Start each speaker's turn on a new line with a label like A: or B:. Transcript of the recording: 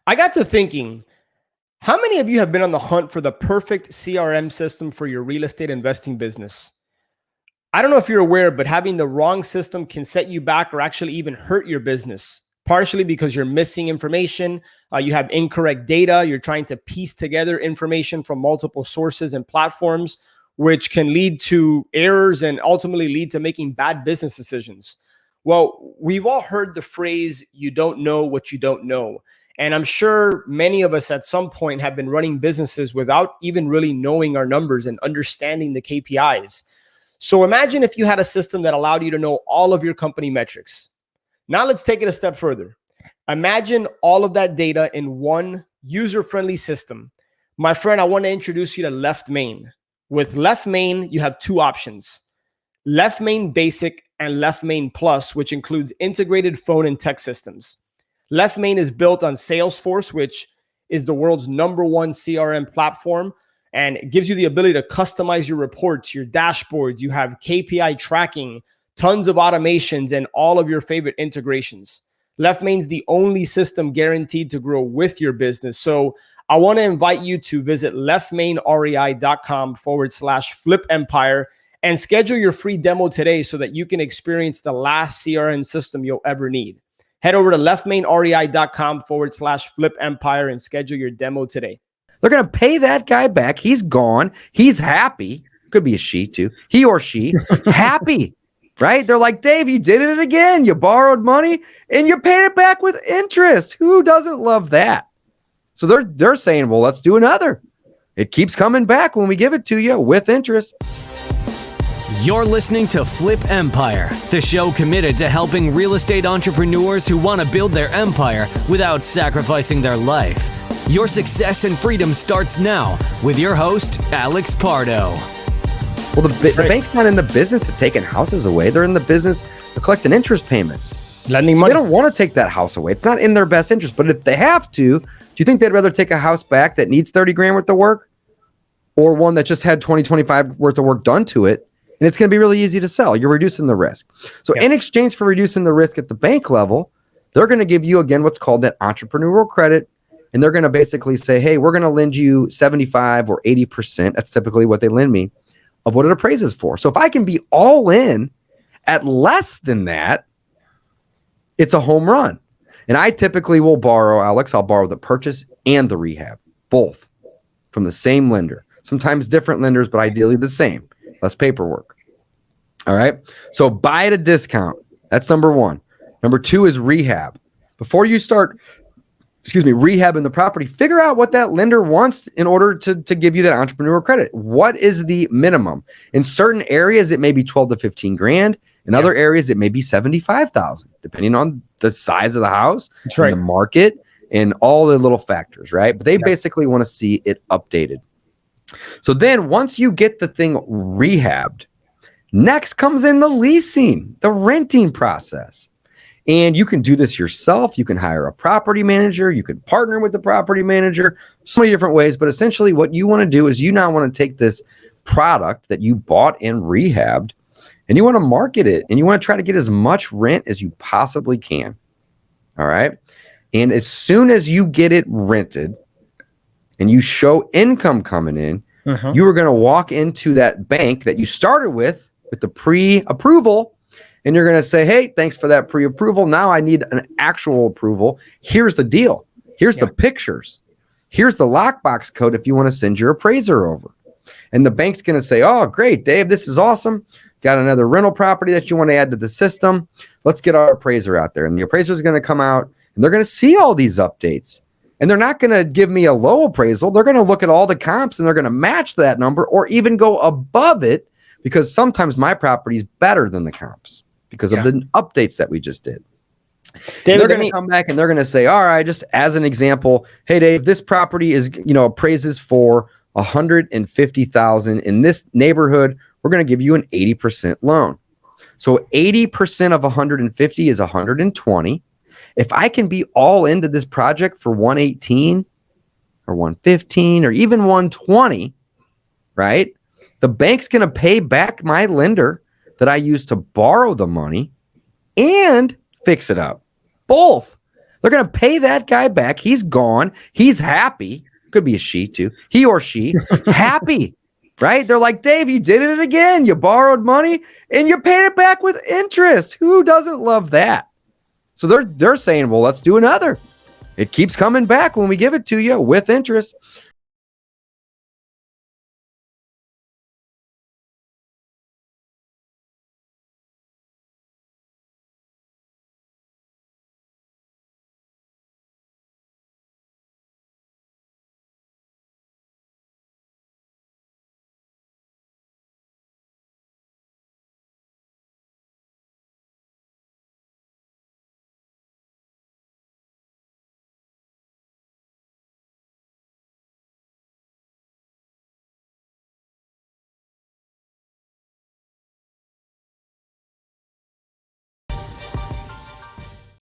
A: I got to thinking, how many of you have been on the hunt for the perfect CRM system for your real estate investing business? I don't know if you're aware, but having the wrong system can set you back or actually even hurt your business, partially because you're missing information, you have incorrect data, you're trying to piece together information from multiple sources and platforms, which can lead to errors and ultimately lead to making bad business decisions. Well, we've all heard the phrase, you don't know what you don't know. And I'm sure many of us at some point have been running businesses without even really knowing our numbers and understanding the KPIs. So imagine if you had a system that allowed you to know all of your company metrics. Now let's take it a step further. Imagine all of that data in one user-friendly system. My friend, I want to introduce you to Left Main. With Left Main, you have two options: Left Main Basic and Left Main Plus, which includes integrated phone and text systems. Left Main is built on Salesforce, which is the world's #1 CRM platform, and it gives you the ability to customize your reports, your dashboards. You have KPI tracking, tons of automations, and all of your favorite integrations. Left Main's the only system guaranteed to grow with your business. So I want to invite you to visit leftmainrei.com/flipempire and schedule your free demo today so that you can experience the last CRM system you'll ever need. Head over to leftmainrei.com/flipempire and schedule your demo today.
B: They're going to pay that guy back. He's gone. He's happy. Could be a she too. He or she happy, right? They're like, Dave, you did it again. You borrowed money and you paid it back with interest. Who doesn't love that? So they're saying, well, let's do another. It keeps coming back when we give it to you with interest.
C: You're listening to Flip Empire, the show committed to helping real estate entrepreneurs who want to build their empire without sacrificing their life. Your success and freedom starts now with your host, Alex Pardo.
B: Well, the bank's not in the business of taking houses away. They're in the business of collecting interest payments.
A: Lending money.
B: They don't want to take that house away. It's not in their best interest. But if they have to, do you think they'd rather take a house back that needs 30 grand worth of work, or one that just had 20, 25 worth of work done to it, and it's going to be really easy to sell? You're reducing the risk. So in exchange for reducing the risk at the bank level, they're going to give you, again, what's called that entrepreneurial credit. And they're going to basically say, hey, we're going to lend you 75 or 80%. That's typically what they lend me of what it appraises for. So if I can be all in at less than that, it's a home run. And I typically will borrow, Alex, I'll borrow the purchase and the rehab, both from the same lender. Sometimes different lenders, but ideally the same. Less paperwork. All right. So buy at a discount. That's number one. Number two is rehab. Before you start rehabbing the property, figure out what that lender wants in order to give you that entrepreneurial credit. What is the minimum? In certain areas, it may be 12 to 15 grand. In other areas, it may be 75,000, depending on the size of the house, and the market, and all the little factors, right? But they basically want to see it updated. So then once you get the thing rehabbed, next comes in the leasing, the renting process. And you can do this yourself. You can hire a property manager. You can partner with the property manager. So many different ways. But essentially what you want to do is you now want to take this product that you bought and rehabbed, and you want to market it, and you want to try to get as much rent as you possibly can. All right. And as soon as you get it rented and you show income coming in, you are going to walk into that bank that you started with the pre-approval. And you're going to say, hey, thanks for that pre-approval. Now I need an actual approval. Here's the deal. Here's the pictures. Here's the lockbox code if you want to send your appraiser over. And the bank's going to say, oh, great, Dave, this is awesome. Got another rental property that you want to add to the system. Let's get our appraiser out there. And the appraiser is going to come out, and they're going to see all these updates. And they're not going to give me a low appraisal. They're going to look at all the comps, and they're going to match that number or even go above it, because sometimes my property is better than the comps because of the updates that we just did. David, they're going to come back and they're going to say, all right, just as an example, hey, Dave, this property is, appraises for $150,000 in this neighborhood. We're going to give you an 80% loan. So 80% of 150 is 120. If I can be all into this project for 118 or 115 or even 120, right? The bank's going to pay back my lender that I used to borrow the money and fix it up. Both. They're going to pay that guy back. He's gone. He's happy. Could be a she too. He or she happy, right? They're like, Dave, you did it again. You borrowed money and you paid it back with interest. Who doesn't love that? So they're saying, well, let's do another. It keeps coming back when we give it to you with interest.